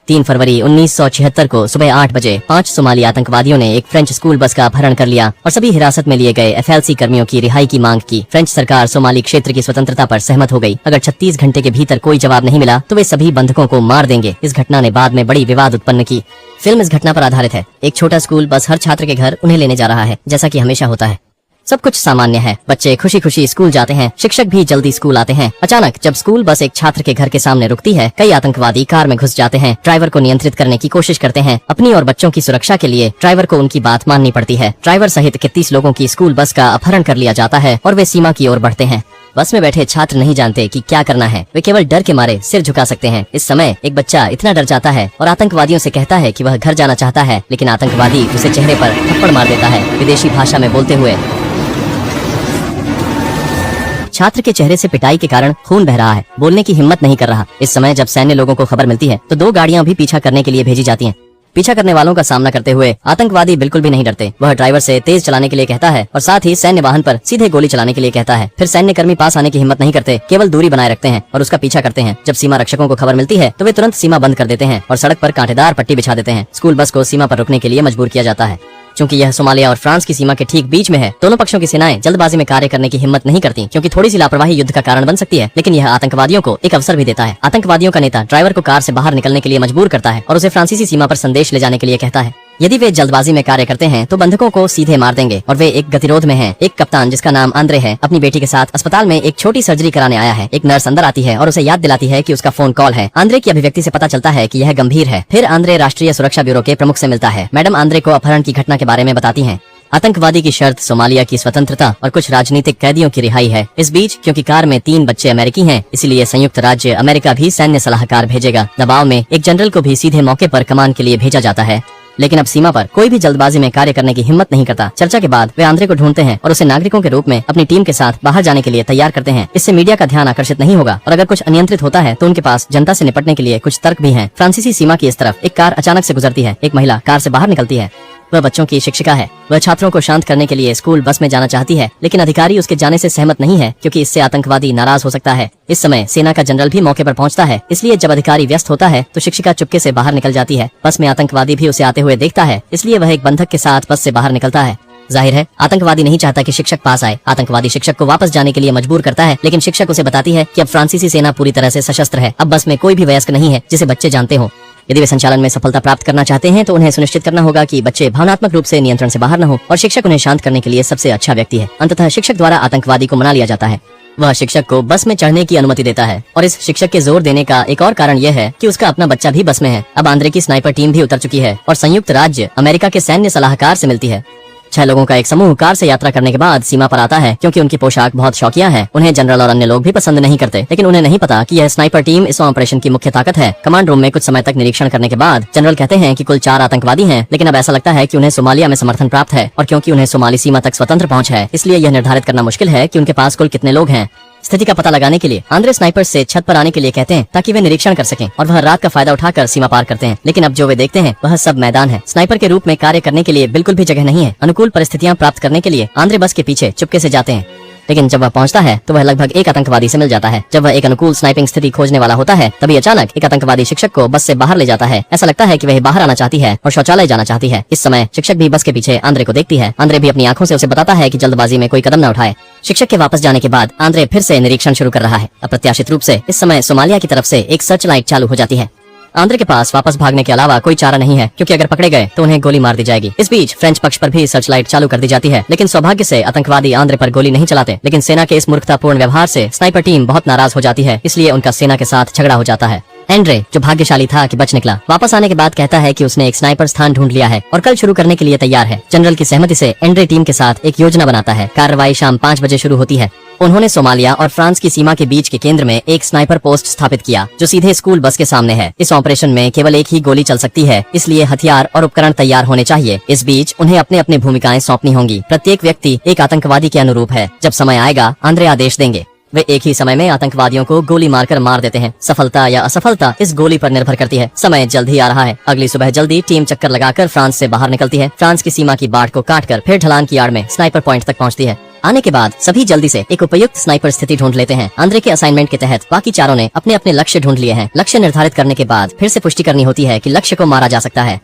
3 फरवरी 1976 को सुबह 8 बजे 5 सोमाली आतंकवादियों ने एक फ्रेंच स्कूल बस का अपहरण कर लिया और सभी हिरासत में लिए गए एफएलसी कर्मियों की रिहाई की मांग की। फ्रेंच सरकार सोमाली क्षेत्र की स्वतंत्रता पर सहमत हो गई। अगर 36 घंटे के भीतर कोई जवाब नहीं मिला तो वे सभी बंधकों को मार देंगे। इस घटना ने बाद में बड़ी विवाद उत्पन्न की। फिल्म इस घटना पर आधारित है। एक छोटा स्कूल बस हर छात्र के घर उन्हें लेने जा रहा है, जैसा कि हमेशा होता है। सब कुछ सामान्य है। बच्चे खुशी खुशी स्कूल जाते हैं, शिक्षक भी जल्दी स्कूल आते हैं। अचानक जब स्कूल बस एक छात्र के घर के सामने रुकती है, कई आतंकवादी कार में घुस जाते हैं। ड्राइवर को नियंत्रित करने की कोशिश करते हैं। अपनी और बच्चों की सुरक्षा के लिए ड्राइवर को उनकी बात माननी पड़ती है। ड्राइवर सहित 31 लोगों की स्कूल बस का अपहरण कर लिया जाता है और वे सीमा की ओर बढ़ते हैं। बस में बैठे छात्र नहीं जानते कि क्या करना है। वे केवल डर के मारे सिर झुका सकते हैं। इस समय एक बच्चा इतना डर जाता है और आतंकवादियों से कहता है कि वह घर जाना चाहता है, लेकिन आतंकवादी उसे चेहरे पर थप्पड़ मार देता है, विदेशी भाषा में बोलते हुए। छात्र के चेहरे से पिटाई के कारण खून बह रहा है, बोलने की हिम्मत नहीं कर रहा। इस समय जब सैन्य लोगों को खबर मिलती है तो 2 गाड़ियां भी पीछा करने के लिए भेजी जाती हैं। पीछा करने वालों का सामना करते हुए आतंकवादी बिल्कुल भी नहीं डरते। वह ड्राइवर से तेज चलाने के लिए कहता है और साथ ही सैन्य वाहन पर सीधे गोली चलाने के लिए कहता है। फिर सैन्य कर्मी पास आने की हिम्मत नहीं करते, केवल दूरी बनाए रखते हैं और उसका पीछा करते हैं। जब सीमा रक्षकों को खबर मिलती है तो वे तुरंत सीमा बंद कर देते हैं और सड़क पर कांटेदार पट्टी बिछा देते हैं। स्कूल बस को सीमा पर रुकने के लिए मजबूर किया जाता है। चूंकि यह सोमालिया और फ्रांस की सीमा के ठीक बीच में है, दोनों पक्षों की सेनाएं जल्दबाजी में कार्य करने की हिम्मत नहीं करती, क्योंकि थोड़ी सी लापरवाही युद्ध का कारण बन सकती है। लेकिन यह आतंकवादियों को एक अवसर भी देता है। आतंकवादियों का नेता ड्राइवर को कार से बाहर निकलने के लिए मजबूर करता है और उसे फ्रांसीसी सीमा पर संदेश ले जाने के लिए कहता है। यदि वे जल्दबाजी में कार्य करते हैं तो बंधकों को सीधे मार देंगे और वे एक गतिरोध में हैं। एक कप्तान जिसका नाम आंद्रे है, अपनी बेटी के साथ अस्पताल में एक छोटी सर्जरी कराने आया है। एक नर्स अंदर आती है और उसे याद दिलाती है कि उसका फोन कॉल है। आंद्रे की अभिव्यक्ति से पता चलता है कि यह गंभीर है। फिर आंद्रे राष्ट्रीय सुरक्षा ब्यूरो के प्रमुख से मिलता है। मैडम आंद्रे को अपहरण की घटना के बारे में बताती हैं। आतंकवादी की शर्त सोमालिया की स्वतंत्रता और कुछ राजनीतिक कैदियों की रिहाई है। इस बीच क्योंकि कार में 3 बच्चे अमेरिकी हैं, इसलिए संयुक्त राज्य अमेरिका भी सैन्य सलाहकार भेजेगा। दबाव में एक जनरल को भी सीधे मौके पर कमान के लिए भेजा जाता है। लेकिन अब सीमा पर कोई भी जल्दबाजी में कार्य करने की हिम्मत नहीं करता। चर्चा के बाद वे आंद्रे को ढूंढते हैं और उसे नागरिकों के रूप में अपनी टीम के साथ बाहर जाने के लिए तैयार करते हैं। इससे मीडिया का ध्यान आकर्षित नहीं होगा और अगर कुछ अनियंत्रित होता है तो उनके पास जनता से निपटने के लिए कुछ तर्क भी हैं। फ्रांसीसी सीमा की इस तरफ एक कार अचानक से गुजरती है। एक महिला कार से बाहर निकलती है। वह बच्चों की शिक्षिका है। वह छात्रों को शांत करने के लिए स्कूल बस में जाना चाहती है, लेकिन अधिकारी उसके जाने से सहमत नहीं है, क्योंकि इससे आतंकवादी नाराज हो सकता है। इस समय सेना का जनरल भी मौके पर पहुंचता है, इसलिए जब अधिकारी व्यस्त होता है तो शिक्षिका चुपके से बाहर निकल जाती है। बस में आतंकवादी भी उसे आते हुए देखता है, इसलिए वह एक बंधक के साथ बस से बाहर निकलता है। जाहिर है आतंकवादी नहीं चाहता कि शिक्षक पास आए। आतंकवादी शिक्षक को वापस जाने के लिए मजबूर करता है, लेकिन शिक्षक उसे बताती है कि अब फ्रांसीसी सेना पूरी तरह से सशस्त्र है। अब बस में कोई भी वयस्क नहीं है जिसे बच्चे जानते हो। यदि वे संचालन में सफलता प्राप्त करना चाहते हैं तो उन्हें सुनिश्चित करना होगा कि बच्चे भावनात्मक रूप से नियंत्रण से बाहर न हो और शिक्षक उन्हें शांत करने के लिए सबसे अच्छा व्यक्ति है। अंततः शिक्षक द्वारा आतंकवादी को मना लिया जाता है। वह शिक्षक को बस में चढ़ने की अनुमति देता है और इस शिक्षक के जोर देने का एक और कारण यह है कि उसका अपना बच्चा भी बस में है। अब आंद्रे की स्नाइपर टीम भी उतर चुकी है और संयुक्त राज्य अमेरिका के सैन्य सलाहकार से मिलती है। 6 लोगों का एक समूह कार से यात्रा करने के बाद सीमा पर आता है। क्योंकि उनकी पोशाक बहुत शौकिया है, उन्हें जनरल और अन्य लोग भी पसंद नहीं करते। लेकिन उन्हें नहीं पता कि यह स्नाइपर टीम इस ऑपरेशन की मुख्य ताकत है। कमांड रूम में कुछ समय तक निरीक्षण करने के बाद जनरल कहते हैं कि कुल 4 आतंकवादी हैं, लेकिन अब ऐसा लगता है कि उन्हें सोमालिया में समर्थन प्राप्त है और क्योंकि उन्हें सोमाली सीमा तक स्वतंत्र पहुंच है, इसलिए यह निर्धारित करना मुश्किल है कि उनके पास कुल कितने लोग हैं। स्थिति का पता लगाने के लिए आंद्रे स्नाइपर से छत पर आने के लिए कहते हैं ताकि वे निरीक्षण कर सकें और वह रात का फायदा उठाकर सीमा पार करते हैं। लेकिन अब जो वे देखते हैं वह सब मैदान है। स्नाइपर के रूप में कार्य करने के लिए बिल्कुल भी जगह नहीं है। अनुकूल परिस्थितियां प्राप्त करने के लिए आंद्रे बस के पीछे चुपके से जाते हैं, लेकिन जब वह पहुंचता है तो वह लगभग एक आतंकवादी से मिल जाता है। जब वह एक अनुकूल स्नाइपिंग स्थिति खोजने वाला होता है तभी अचानक एक आतंकवादी शिक्षक को बस से बाहर ले जाता है। ऐसा लगता है कि वह बाहर आना चाहती है और शौचालय जाना चाहती है। इस समय शिक्षक भी बस के पीछे आंद्रे को देखती है। आंद्रे भी अपनी आंखों से उसे बताता है कि जल्दबाजी में कोई कदम न उठाए। शिक्षक के वापस जाने के बाद आंद्रे फिर से निरीक्षण शुरू कर रहा है। अप्रत्याशित रूप से इस समय सोमालिया की तरफ से एक सर्च लाइट चालू हो जाती है। आंद्रे के पास वापस भागने के अलावा कोई चारा नहीं है, क्योंकि अगर पकड़े गए तो उन्हें गोली मार दी जाएगी। इस बीच फ्रेंच पक्ष पर भी सर्च लाइट चालू कर दी जाती है, लेकिन सौभाग्य से आतंकवादी आंद्रे पर गोली नहीं चलाते। लेकिन सेना के इस मूर्खतापूर्ण व्यवहार से स्नाइपर टीम बहुत नाराज हो जाती है, इसलिए उनका सेना के साथ झगड़ा हो जाता है। एंड्रे जो भाग्यशाली था कि बच निकला, वापस आने के बाद कहता है कि उसने एक स्नाइपर स्थान ढूंढ लिया है और कल शुरू करने के लिए तैयार है। जनरल की सहमति से एंड्रे टीम के साथ एक योजना बनाता है। कार्रवाई शाम 5 बजे शुरू होती है। उन्होंने सोमालिया और फ्रांस की सीमा के बीच के केंद्र में एक स्नाइपर पोस्ट स्थापित किया जो सीधे स्कूल बस के सामने है। इस ऑपरेशन में केवल एक ही गोली चल सकती है, इसलिए हथियार और उपकरण तैयार होने चाहिए। इस बीच उन्हें अपने अपने भूमिकाएं सौंपनी होंगी। प्रत्येक व्यक्ति एक आतंकवादी के अनुरूप है। जब समय आएगा आंद्रे आदेश देंगे। वे एक ही समय में आतंकवादियों को गोली मारकर मार देते हैं। सफलता या असफलता इस गोली पर निर्भर करती है। समय जल्द ही आ रहा है। अगली सुबह जल्दी टीम चक्कर लगाकर फ्रांस से बाहर निकलती है। फ्रांस की सीमा की बाट को काटकर फिर ढलान की आड़ में स्नाइपर पॉइंट तक पहुंचती है। आने के बाद सभी जल्दी से एक उपयुक्त स्नाइपर स्थिति ढूंढ लेते हैं। आंद्रे के असाइनमेंट के तहत बाकी चारों ने अपने अपने लक्ष्य ढूंढ लिए हैं। लक्ष्य निर्धारित करने के बाद फिर से पुष्टि करनी होती है कि लक्ष्य को मारा जा सकता है।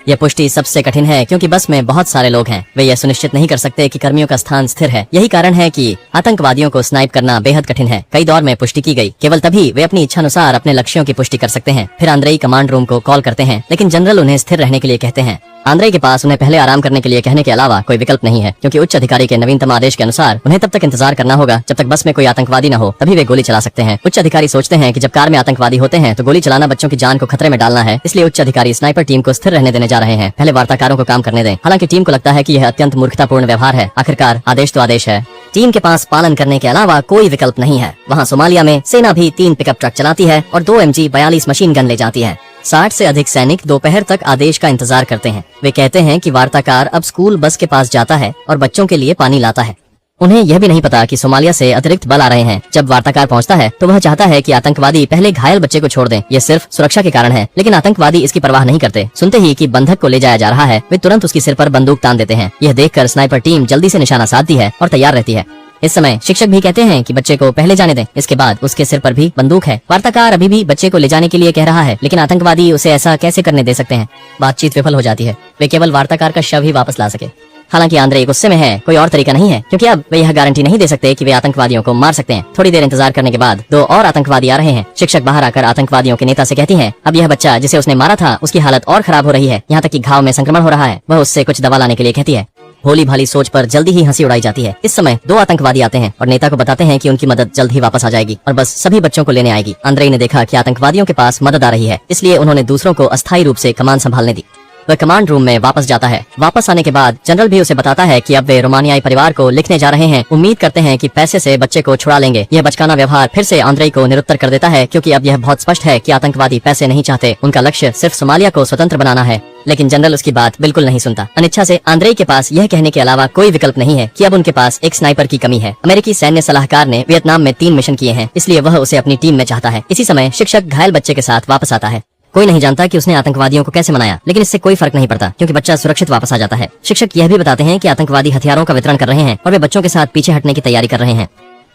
यह पुष्टि सबसे कठिन है क्योंकि बस में बहुत सारे लोग हैं। वे यह सुनिश्चित नहीं कर सकते कि कर्मियों का स्थान स्थिर है। यही कारण है कि आतंकवादियों को स्नाइप करना बेहद कठिन है। कई दौर में पुष्टि की गई, केवल तभी वे अपनी इच्छानुसार अपने लक्ष्यों की पुष्टि कर सकते हैं। फिर आंद्रेई कमांड रूम को कॉल करते हैं, लेकिन जनरल उन्हें स्थिर रहने के लिए कहते हैं। आंद्रेई के पास उन्हें पहले आराम करने के लिए कहने के अलावा कोई विकल्प नहीं है, क्योंकि उच्च अधिकारी के नवीनतम आदेश के अनुसार उन्हें तब तक इंतजार करना होगा जब तक बस में कोई आतंकवादी न हो, तभी वे गोली चला सकते हैं। उच्च अधिकारी सोचते हैं कि जब कार में आतंकवादी होते हैं तो गोली चलाना बच्चों की जान को खतरे में डालना है, इसलिए उच्च अधिकारी स्नाइपर टीम को स्थिर रहने देने जा रहे हैं। पहले वार्ताकारों को काम करने दें। हालांकि टीम को लगता है कि यह अत्यंत मूर्खतापूर्ण व्यवहार है। आखिरकार आदेश तो आदेश है। टीम के पास पालन करने के अलावा कोई विकल्प नहीं है। वहाँ सोमालिया में सेना भी 3 पिकअप ट्रक चलाती है और 2 MG-42 मशीन गन ले जाती है। 60 से अधिक सैनिक दोपहर तक आदेश का इंतजार करते हैं। वे कहते हैं कि वार्ताकार अब स्कूल बस के पास जाता है और बच्चों के लिए पानी लाता है। उन्हें यह भी नहीं पता कि सोमालिया से अतिरिक्त बल आ रहे हैं। जब वार्ताकार पहुंचता है तो वह चाहता है कि आतंकवादी पहले घायल बच्चे को छोड़ दें। यह सिर्फ सुरक्षा के कारण है, लेकिन आतंकवादी इसकी परवाह नहीं करते। सुनते ही कि बंधक को ले जाया जा रहा है, वे तुरंत उसके सिर पर बंदूक तान देते हैं। यह देखकर स्नाइपर टीम जल्दी से निशाना साधती है और तैयार रहती है। इस समय शिक्षक भी कहते हैं कि बच्चे को पहले जाने दें। इसके बाद उसके सिर पर भी बंदूक है। वार्ताकार अभी भी बच्चे को ले जाने के लिए कह रहा है, लेकिन आतंकवादी उसे ऐसा कैसे करने दे सकते हैं। बातचीत विफल हो जाती है। वे केवल वार्ताकार का शव ही वापस ला सके। हालांकि आंद्रे गुस्से में है, कोई और तरीका नहीं है, क्योंकि अब वे यह गारंटी नहीं दे सकते कि वे आतंकवादियों को मार सकते हैं। थोड़ी देर इंतजार करने के बाद 2 और आतंकवादी आ रहे हैं। शिक्षक बाहर आकर आतंकवादियों के नेता से कहती हैं, अब यह बच्चा जिसे उसने मारा था उसकी हालत और खराब हो रही है, यहाँ तक कि घाव में संक्रमण हो रहा है। वह उससे कुछ दवा लाने के लिए कहती है। भोली भाली सोच पर जल्दी ही हंसी उड़ाई जाती है। इस समय 2 आतंकवादी आते हैं और नेता को बताते हैं कि उनकी मदद जल्द ही वापस आ जाएगी और बस सभी बच्चों को लेने आएगी। आंद्रेई ने देखा कि आतंकवादियों के पास मदद आ रही है, इसलिए उन्होंने दूसरों को अस्थायी रूप से कमान संभालने दी। वह कमांड रूम में वापस जाता है। वापस आने के बाद जनरल भी उसे बताता है कि अब वे रोमानियाई परिवार को लिखने जा रहे हैं। उम्मीद करते हैं कि पैसे से बच्चे को छुड़ा लेंगे। यह बचकाना व्यवहार फिर से आंद्रेई को निरुत्तर कर देता है, क्योंकि अब यह बहुत स्पष्ट है कि आतंकवादी पैसे नहीं चाहते। उनका लक्ष्य सिर्फ सोमालिया को स्वतंत्र बनाना है। लेकिन जनरल उसकी बात बिल्कुल नहीं सुनता। अनिच्छा से आंद्रेई के पास यह कहने के अलावा कोई विकल्प नहीं है कि अब उनके पास एक स्नाइपर की कमी है। अमेरिकी सैन्य सलाहकार ने वियतनाम में 3 मिशन किए हैं, इसलिए वह उसे अपनी टीम में चाहता है। इसी समय शिक्षक घायल बच्चे के साथ वापस आता है। कोई नहीं जानता कि उसने आतंकवादियों को कैसे मनाया, लेकिन इससे कोई फर्क नहीं पड़ता, क्योंकि बच्चा सुरक्षित वापस आ जाता है। शिक्षक यह भी बताते हैं कि आतंकवादी हथियारों का वितरण कर रहे हैं और वे बच्चों के साथ पीछे हटने की तैयारी कर रहे हैं।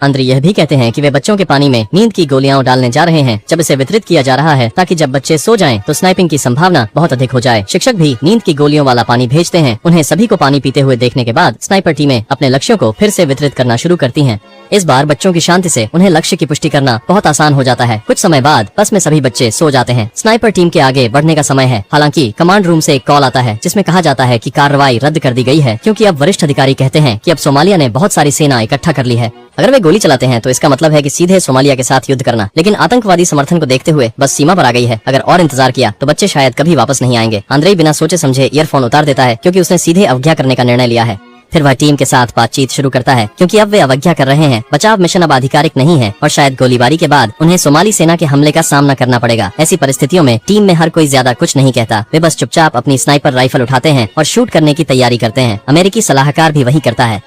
आंद्रे यह भी कहते हैं कि वे बच्चों के पानी में नींद की गोलियां डालने जा रहे हैं, जब इसे वितरित किया जा रहा है ताकि जब बच्चे सो जाएं तो स्नाइपिंग की संभावना बहुत अधिक हो जाए। शिक्षक भी नींद की गोलियों वाला पानी भेजते हैं। उन्हें सभी को पानी पीते हुए देखने के बाद स्नाइपर टीमें अपने लक्ष्यों को फिर से वितरित करना शुरू करती हैं। इस बार बच्चों की शांति से उन्हें लक्ष्य की पुष्टि करना बहुत आसान हो जाता है। कुछ समय बाद बस में सभी बच्चे सो जाते हैं। स्नाइपर टीम के आगे बढ़ने का समय है। हालांकि कमांड रूम से एक कॉल आता है जिसमें कहा जाता है कि कार्रवाई रद्द कर दी गई है, क्योंकि अब वरिष्ठ अधिकारी कहते हैं कि अब सोमालिया ने बहुत सारी सेना इकट्ठा कर ली है। अगर वे गोली चलाते हैं तो इसका मतलब है कि सीधे सोमालिया के साथ युद्ध करना, लेकिन आतंकवादी समर्थन को देखते हुए बस सीमा पर आ गई है। अगर और इंतजार किया तो बच्चे शायद कभी वापस नहीं आएंगे। आंद्रेई बिना सोचे समझे ईयरफोन उतार देता है, क्योंकि उसने सीधे अवज्ञा करने का निर्णय लिया है। फिर वह टीम के साथ बातचीत शुरू करता है, क्योंकि अब वे अवज्ञा कर रहे हैं। बचाव मिशन अब आधिकारिक नहीं है और शायद गोलीबारी के बाद उन्हें सोमाली सेना के हमले का सामना करना पड़ेगा। ऐसी परिस्थितियों में टीम में हर कोई ज्यादा कुछ नहीं कहता। वे बस चुपचाप अपनी स्नाइपर राइफल उठाते हैं और शूट करने की तैयारी करते हैं। अमेरिकी सलाहकार भी वही करता है।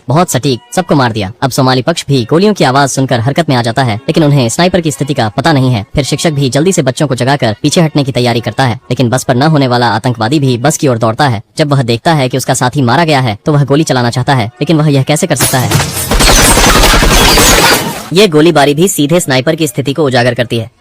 बहुत सटीक, सबको मार दिया। अब सोमाली पक्ष भी गोलियों की आवाज सुनकर हरकत में आ जाता है, लेकिन उन्हें स्नाइपर की स्थिति का पता नहीं है। फिर शिक्षक भी जल्दी से बच्चों को जगाकर पीछे हटने की तैयारी करता है, लेकिन बस पर न होने वाला आतंकवादी भी बस की ओर दौड़ता है। जब वह देखता है कि उसका साथी मारा गया है तो वह गोली चलाना चाहता है, लेकिन वह यह कैसे कर सकता है। ये गोलीबारी भी सीधे स्नाइपर की स्थिति को उजागर करती है।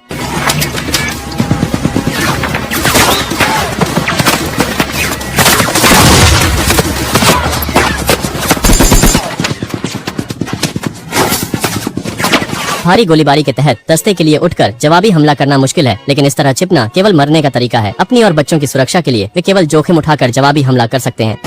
भारी गोलीबारी के तहत दस्ते के लिए उठकर जवाबी हमला करना मुश्किल है, लेकिन इस तरह छिपना केवल मरने का तरीका है। अपनी और बच्चों की सुरक्षा के लिए वे केवल जोखिम उठाकर जवाबी हमला कर सकते हैं।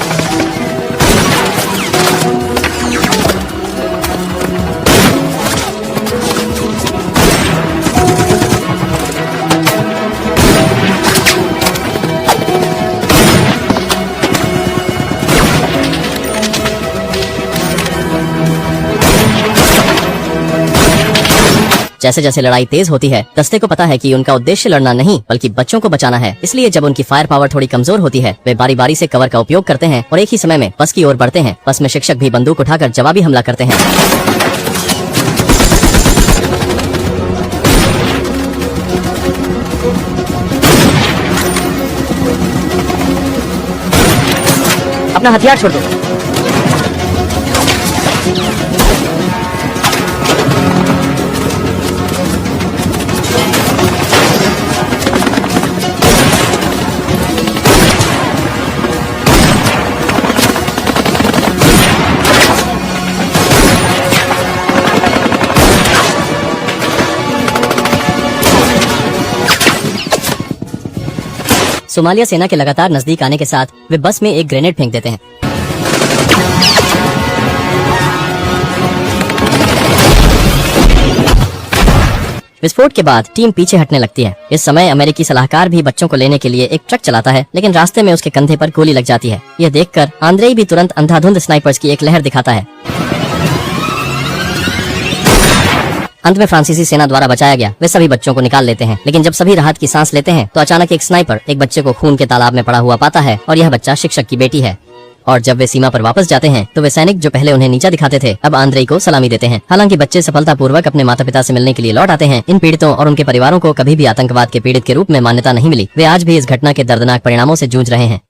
जैसे जैसे लड़ाई तेज होती है, दस्ते को पता है कि उनका उद्देश्य लड़ना नहीं बल्कि बच्चों को बचाना है। इसलिए जब उनकी फायर पावर थोड़ी कमजोर होती है, वे बारी बारी से कवर का उपयोग करते हैं और एक ही समय में बस की ओर बढ़ते हैं। बस में शिक्षक भी बंदूक उठाकर जवाबी हमला करते हैं। अपना हथियार छोड़ दो। सोमालिया सेना के लगातार नजदीक आने के साथ वे बस में एक ग्रेनेड फेंक देते हैं। विस्फोट के बाद टीम पीछे हटने लगती है। इस समय अमेरिकी सलाहकार भी बच्चों को लेने के लिए एक ट्रक चलाता है, लेकिन रास्ते में उसके कंधे पर गोली लग जाती है। यह देखकर आंद्रेई भी तुरंत अंधाधुंध स्नाइपर्स की एक लहर दिखाता है। अंत में फ्रांसीसी सेना द्वारा बचाया गया वे सभी बच्चों को निकाल लेते हैं, लेकिन जब सभी राहत की सांस लेते हैं तो अचानक एक स्नाइपर एक बच्चे को खून के तालाब में पड़ा हुआ पाता है और यह बच्चा शिक्षक की बेटी है। और जब वे सीमा पर वापस जाते हैं तो वे सैनिक जो पहले उन्हें नीचा दिखाते थे अब आंद्रेई को सलामी देते हैं। हालांकि बच्चे सफलतापूर्वक अपने माता पिता से मिलने के लिए लौट आते हैं। इन पीड़ितों और उनके परिवारों को कभी भी आतंकवाद के पीड़ित के रूप में मान्यता नहीं मिली। वे आज भी इस घटना के दर्दनाक परिणामों से जूझ रहे हैं।